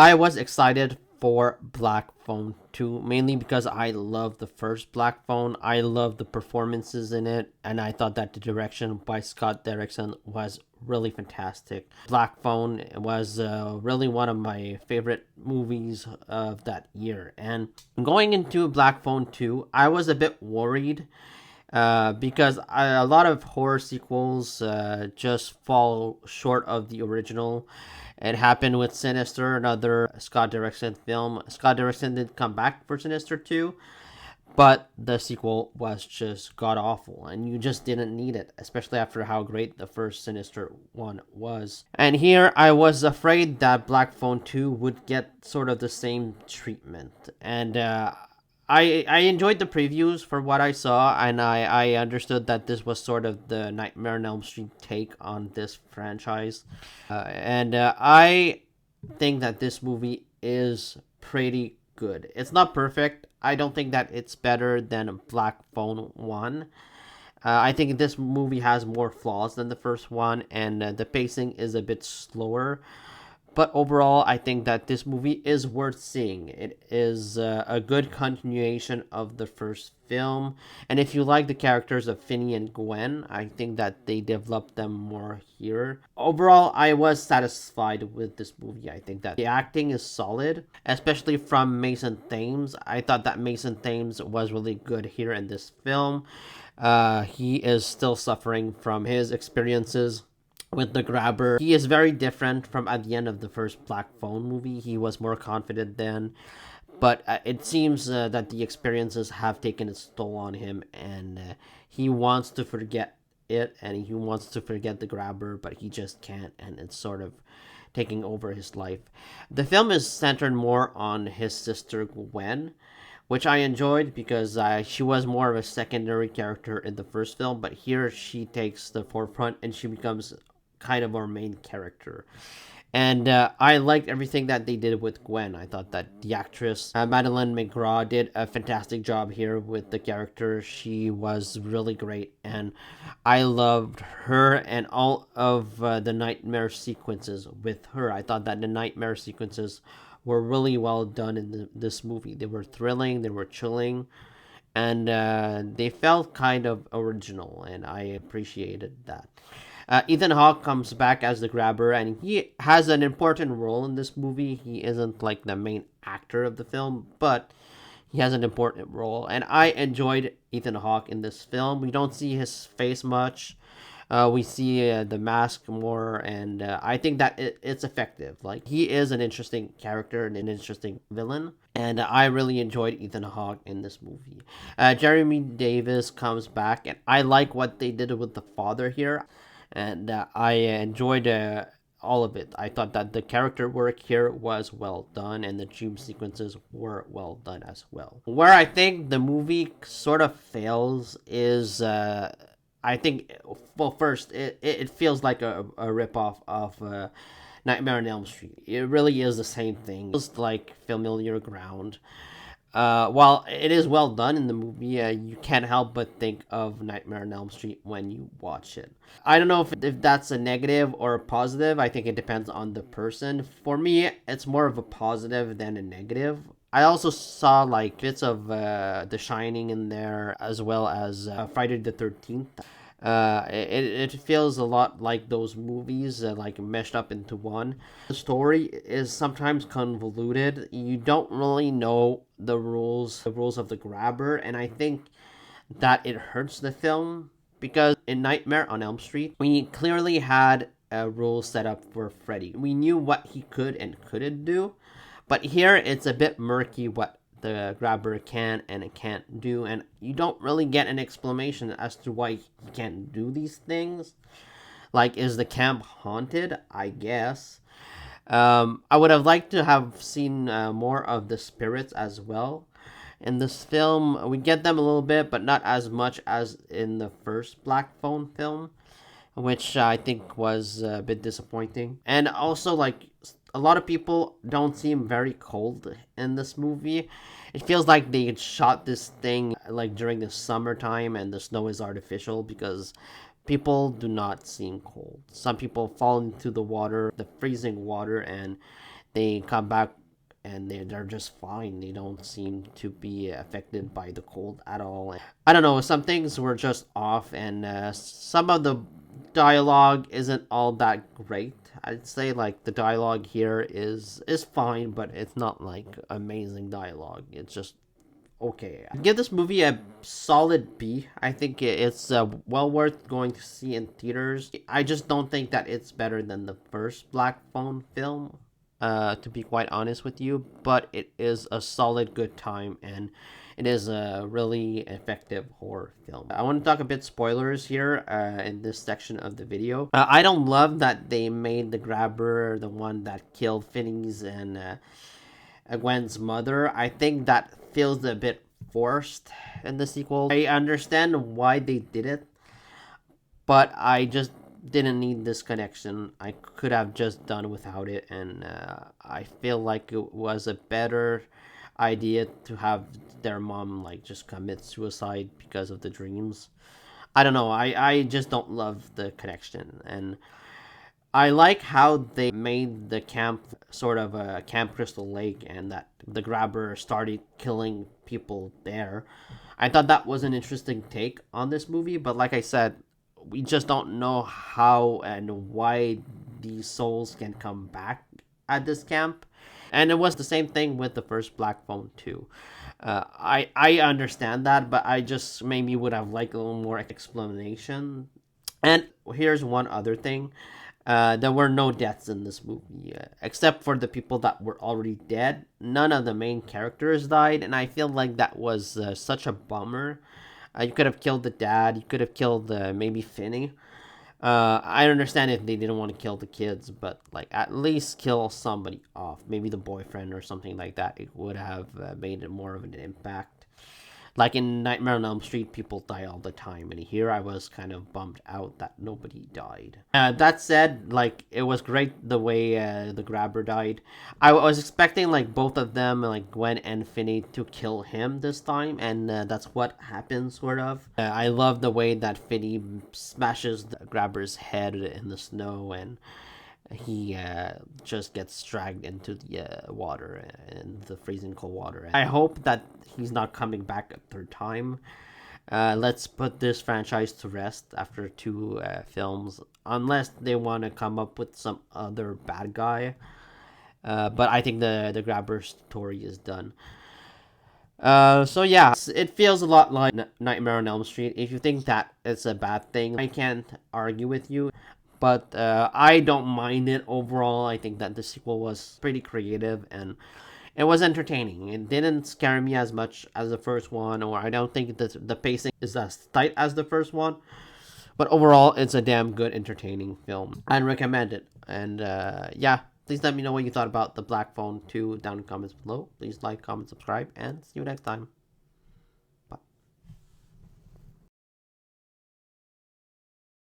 I was excited for Black Phone 2, mainly because I love the first Black Phone. I love the performances in it, and I thought that the direction by Scott Derrickson was really fantastic. Black Phone was really one of my favorite movies of that year. And going into Black Phone 2, I was a bit worried because a lot of horror sequels just fall short of the original. It happened with Sinister, another Scott Derrickson film. Scott Derrickson did come back for Sinister 2, but the sequel was just god awful, and you just didn't need it, especially after how great the first Sinister one was. And here I was afraid that Black Phone 2 would get sort of the same treatment. And I enjoyed the previews for what I saw, and I understood that this was sort of the Nightmare on Elm Street take on this franchise. And I think that this movie is pretty good. It's not perfect. I don't think that it's better than Black Phone 1. I think this movie has more flaws than the first one, and the pacing is a bit slower. But overall, I think that this movie is worth seeing. It is a good continuation of the first film. And if you like the characters of Finney and Gwen, I think that they developed them more here. Overall, I was satisfied with this movie. I think that the acting is solid, especially from Mason Thames. I thought that Mason Thames was really good here in this film. He is still suffering from his experiences with the grabber. He is very different from at the end of the first Black Phone movie. He was more confident then, but it seems that the experiences have taken its toll on him, and he wants to forget it, and he wants to forget the grabber, but he just can't, and it's sort of taking over his life. The film is centered more on his sister Gwen, which I enjoyed because she was more of a secondary character in the first film, but here she takes the forefront and she becomes kind of our main character. And I liked everything that they did with Gwen. I thought that the actress, Madelaine Mcgraw, did a fantastic job here with the character. She was really great, and I loved her and all of the nightmare sequences with her. I thought that the nightmare sequences were really well done in this movie. They were thrilling, they were chilling, and they felt kind of original, and I appreciated that. Ethan Hawke comes back as the grabber, and he has an important role in this movie. He isn't like the main actor of the film, but he has an important role, and I enjoyed Ethan Hawke in this film. We don't see his face much. We see the mask more, and I think that it's effective. Like, he is an interesting character and an interesting villain, and I really enjoyed Ethan Hawke in this movie. Jeremie Davies comes back, and I like what they did with the father here, and I enjoyed all of it. I thought that the character work here was well done, and the dream sequences were well done as well. Where I think the movie sort of fails is, I think, well, first, it feels like a ripoff of Nightmare on Elm Street. It really is the same thing. It's like familiar ground. While it is well done in the movie, you can't help but think of Nightmare on Elm Street when you watch it. I don't know if that's a negative or a positive. I think it depends on the person. For me, it's more of a positive than a negative. I also saw like bits of The Shining in there, as well as Friday the 13th. It feels a lot like those movies, like meshed up into one. The story is sometimes convoluted. You don't really know the rules of the grabber, and I think that it hurts the film because in Nightmare on Elm Street, we clearly had a rule set up for Freddy. We knew what he could and couldn't do, but here it's a bit murky what the grabber can and it can't do, and you don't really get an explanation as to why he can't do these things. Like, is the camp haunted? I guess. I would have liked to have seen more of the spirits as well. In this film, we get them a little bit, but not as much as in the first Black Phone film, which I think was a bit disappointing. And also, like, a lot of people don't seem very cold in this movie. It feels like they shot this thing like during the summertime and the snow is artificial because people do not seem cold. Some people fall into the water, the freezing water, and they come back and they're just fine. They don't seem to be affected by the cold at all. I don't know. Some things were just off, and some of the dialogue isn't all that great. I'd say like the dialogue here is fine, but it's not like amazing dialogue. It's just okay. I'd give this movie a solid B. I think it's well worth going to see in theaters. I just don't think that it's better than the first Black Phone film, to be quite honest with you. But it is a solid good time, and it is a really effective horror film. I want to talk a bit spoilers here in this section of the video. I don't love that they made the grabber the one that killed Finney's and Gwen's mother. I think that feels a bit forced in the sequel. I understand why they did it, but I just didn't need this connection. I could have just done without it, and I feel like it was a better idea to have their mom like just commit suicide because of the dreams. I don't know. I just don't love the connection, and I like how they made the camp sort of a Camp Crystal Lake, and that the grabber started killing people there. I thought that was an interesting take on this movie, but like I said, we just don't know how and why these souls can come back at this camp. And it was the same thing with the first Black Phone too. I understand that, but I just maybe would have liked a little more explanation. And here's one other thing. There were no deaths in this movie, except for the people that were already dead. None of the main characters died, and I feel like that was such a bummer. You could have killed the dad. You could have killed maybe Finney. I understand if they didn't want to kill the kids, but like at least kill somebody off. Maybe the boyfriend or something like that. It would have made it more of an impact. Like in Nightmare on Elm Street, people die all the time, and here I was kind of bummed out that nobody died. That said, like it was great the way the grabber died. I was expecting like both of them, like Gwen and Finney, to kill him this time, and that's what happens, sort of. I love the way that Finney smashes the grabber's head in the snow, and he just gets dragged into the water, in the freezing cold water. I hope that he's not coming back a third time. Let's put this franchise to rest after two films, unless they want to come up with some other bad guy. But I think the grabber story is done. So yeah, it feels a lot like Nightmare on Elm Street. If you think that it's a bad thing, I can't argue with you. But I don't mind it overall. I think that the sequel was pretty creative and it was entertaining. It didn't scare me as much as the first one, or I don't think that the pacing is as tight as the first one. But overall, it's a damn good, entertaining film. I'd recommend it. And yeah, please let me know what you thought about the Black Phone 2 down in the comments below. Please like, comment, subscribe, and see you next time.